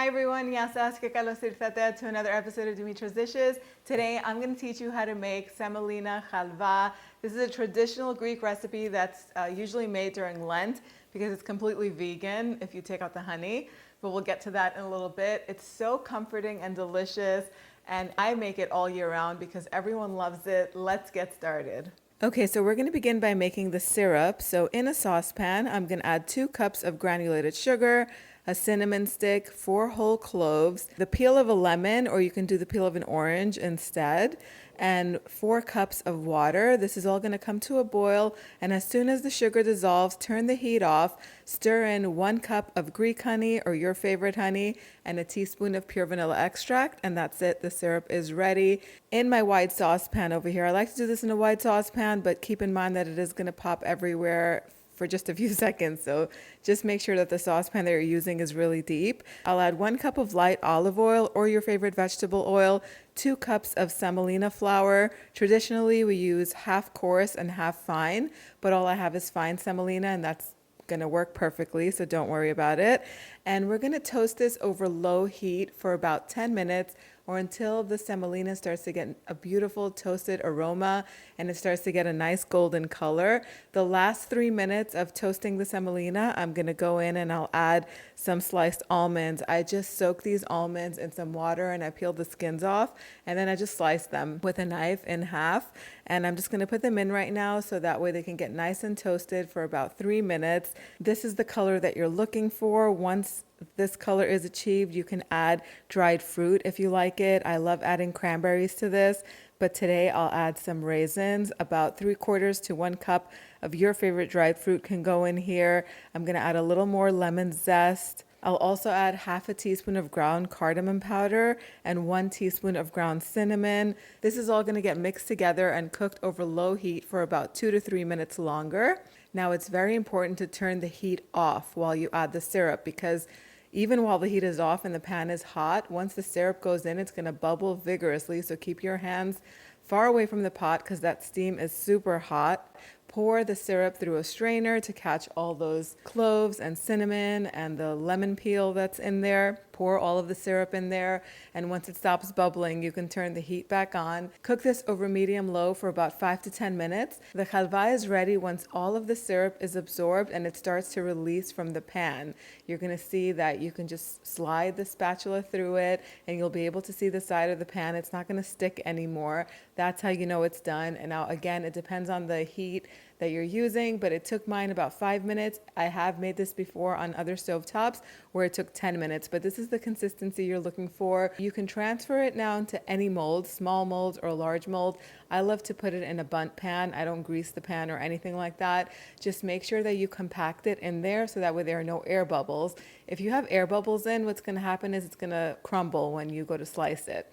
Hi everyone, to another episode of Dimitra's Dishes. Today I'm going to teach you how to make semolina halva. This is a traditional Greek recipe that's usually made during Lent because it's completely vegan if you take out the honey, but we'll get to that in a little bit. It's so comforting and delicious, and I make it all year round because everyone loves it. Let's get started. Okay, so we're going to begin by making the syrup. So in a saucepan, I'm going to add 2 cups of granulated sugar, a cinnamon stick, 4 whole cloves, the peel of a lemon, or you can do the peel of an orange instead, and 4 cups of water. This is all going to come to a boil, and as soon as the sugar dissolves, turn the heat off, stir in 1 cup of Greek honey or your favorite honey, and a teaspoon of pure vanilla extract, and that's it. The syrup is ready. In my wide saucepan over here, I like to do this in a wide saucepan, but keep in mind that it is going to pop everywhere for just a few seconds. So just make sure that the saucepan that you're using is really deep. I'll add 1 cup of light olive oil or your favorite vegetable oil, 2 cups of semolina flour. Traditionally, we use half coarse and half fine, but all I have is fine semolina, and that's going to work perfectly, so don't worry about it. And we're going to toast this over low heat for about 10 minutes or until the semolina starts to get a beautiful toasted aroma and it starts to get a nice golden color. The last 3 minutes of toasting the semolina, I'm going to go in and I'll add some sliced almonds. I just soak these almonds in some water and I peel the skins off, and then I just slice them with a knife in half. And I'm just going to put them in right now so that way they can get nice and toasted for about 3 minutes. This is the color that you're looking for. Once this color is achieved, you can add dried fruit if you like it. I love adding cranberries to this, but today I'll add some raisins. About 3/4 to 1 cup of your favorite dried fruit can go in here. I'm going to add a little more lemon zest. I'll also add half a teaspoon of ground cardamom powder and 1 teaspoon of ground cinnamon. This is all going to get mixed together and cooked over low heat for about 2 to 3 minutes longer. Now it's very important to turn the heat off while you add the syrup, because even while the heat is off and the pan is hot, once the syrup goes in, it's going to bubble vigorously. So keep your hands far away from the pot because that steam is super hot. Pour the syrup through a strainer to catch all those cloves and cinnamon and the lemon peel that's in there. Pour all of the syrup in there, and once it stops bubbling, you can turn the heat back on. Cook this over medium-low for about 5 to 10 minutes. The halva is ready once all of the syrup is absorbed and it starts to release from the pan. You're going to see that you can just slide the spatula through it and you'll be able to see the side of the pan. It's not going to stick anymore. That's how you know it's done. And now again, it depends on the heat that you're using, but it took mine about 5 minutes. I have made this before on other stovetops where it took 10 minutes, but this is the consistency you're looking for. You can transfer it now into any mold, small molds or large mold. I love to put it in a bundt pan. I don't grease the pan or anything like that. Just make sure that you compact it in there so that way there are no air bubbles. If you have air bubbles in, what's going to happen is it's going to crumble when you go to slice it.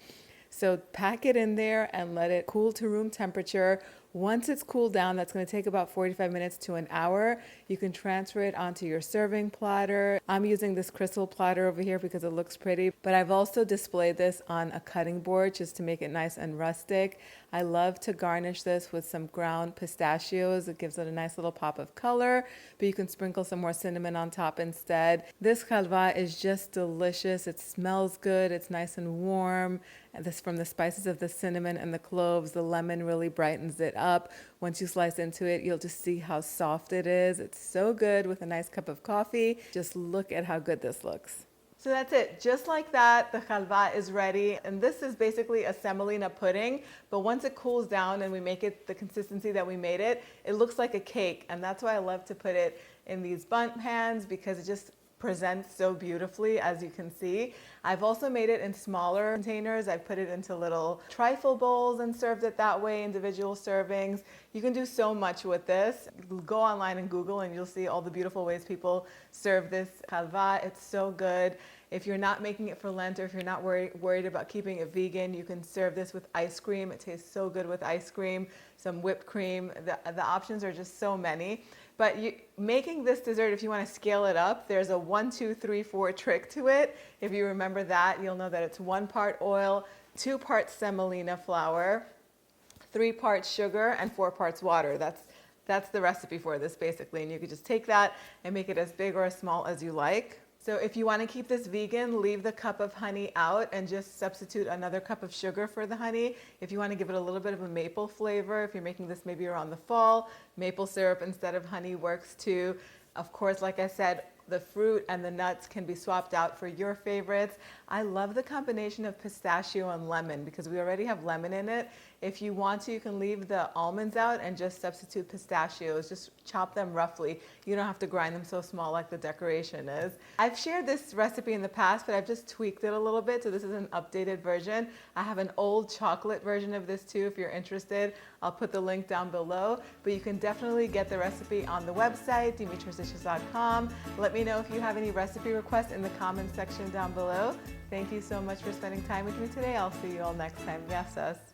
So pack it in there and let it cool to room temperature. Once it's cooled down, that's going to take about 45 minutes to an hour. You can transfer it onto your serving platter. I'm using this crystal platter over here because it looks pretty, but I've also displayed this on a cutting board just to make it nice and rustic. I love to garnish this with some ground pistachios. It gives it a nice little pop of color, but you can sprinkle some more cinnamon on top instead. This halva is just delicious. It smells good. It's nice and warm. And this from the spices of the cinnamon and the cloves. The lemon really brightens it up. Once you slice into it, you'll just see how soft it is. It's so good with a nice cup of coffee. Just look at how good this looks. So that's it. Just like that, the halva is ready. And this is basically a semolina pudding, but once it cools down and we make it the consistency that we made it, it looks like a cake. And that's why I love to put it in these bundt pans because it just presents so beautifully, as you can see. I've also made it in smaller containers. I've put it into little trifle bowls and served it that way, individual servings. You can do so much with this. Go online and Google and you'll see all the beautiful ways people serve this halva. It's so good. If you're not making it for Lent, or if you're not worried about keeping it vegan, you can serve this with ice cream. It tastes so good with ice cream, some whipped cream. The options are just so many. But making this dessert, if you want to scale it up, there's a 1, 2, 3, 4 trick to it. If you remember that, you'll know that it's 1 part oil, 2 parts semolina flour, 3 parts sugar, and 4 parts water. That's the recipe for this basically. And you could just take that and make it as big or as small as you like. So if you want to keep this vegan, leave the cup of honey out and just substitute another cup of sugar for the honey. If you want to give it a little bit of a maple flavor, if you're making this maybe around the fall, maple syrup instead of honey works too. Of course, like I said, the fruit and the nuts can be swapped out for your favorites. I love the combination of pistachio and lemon because we already have lemon in it. If you want to, you can leave the almonds out and just substitute pistachios. Just chop them roughly. You don't have to grind them so small like the decoration is. I've shared this recipe in the past, but I've just tweaked it a little bit, so this is an updated version. I have an old chocolate version of this too if you're interested. I'll put the link down below, but you can definitely get the recipe on the website, dimitrasdishes.com. Let me know if you have any recipe requests in the comment section down below. Thank you so much for spending time with me today. I'll see you all next time. Gracias.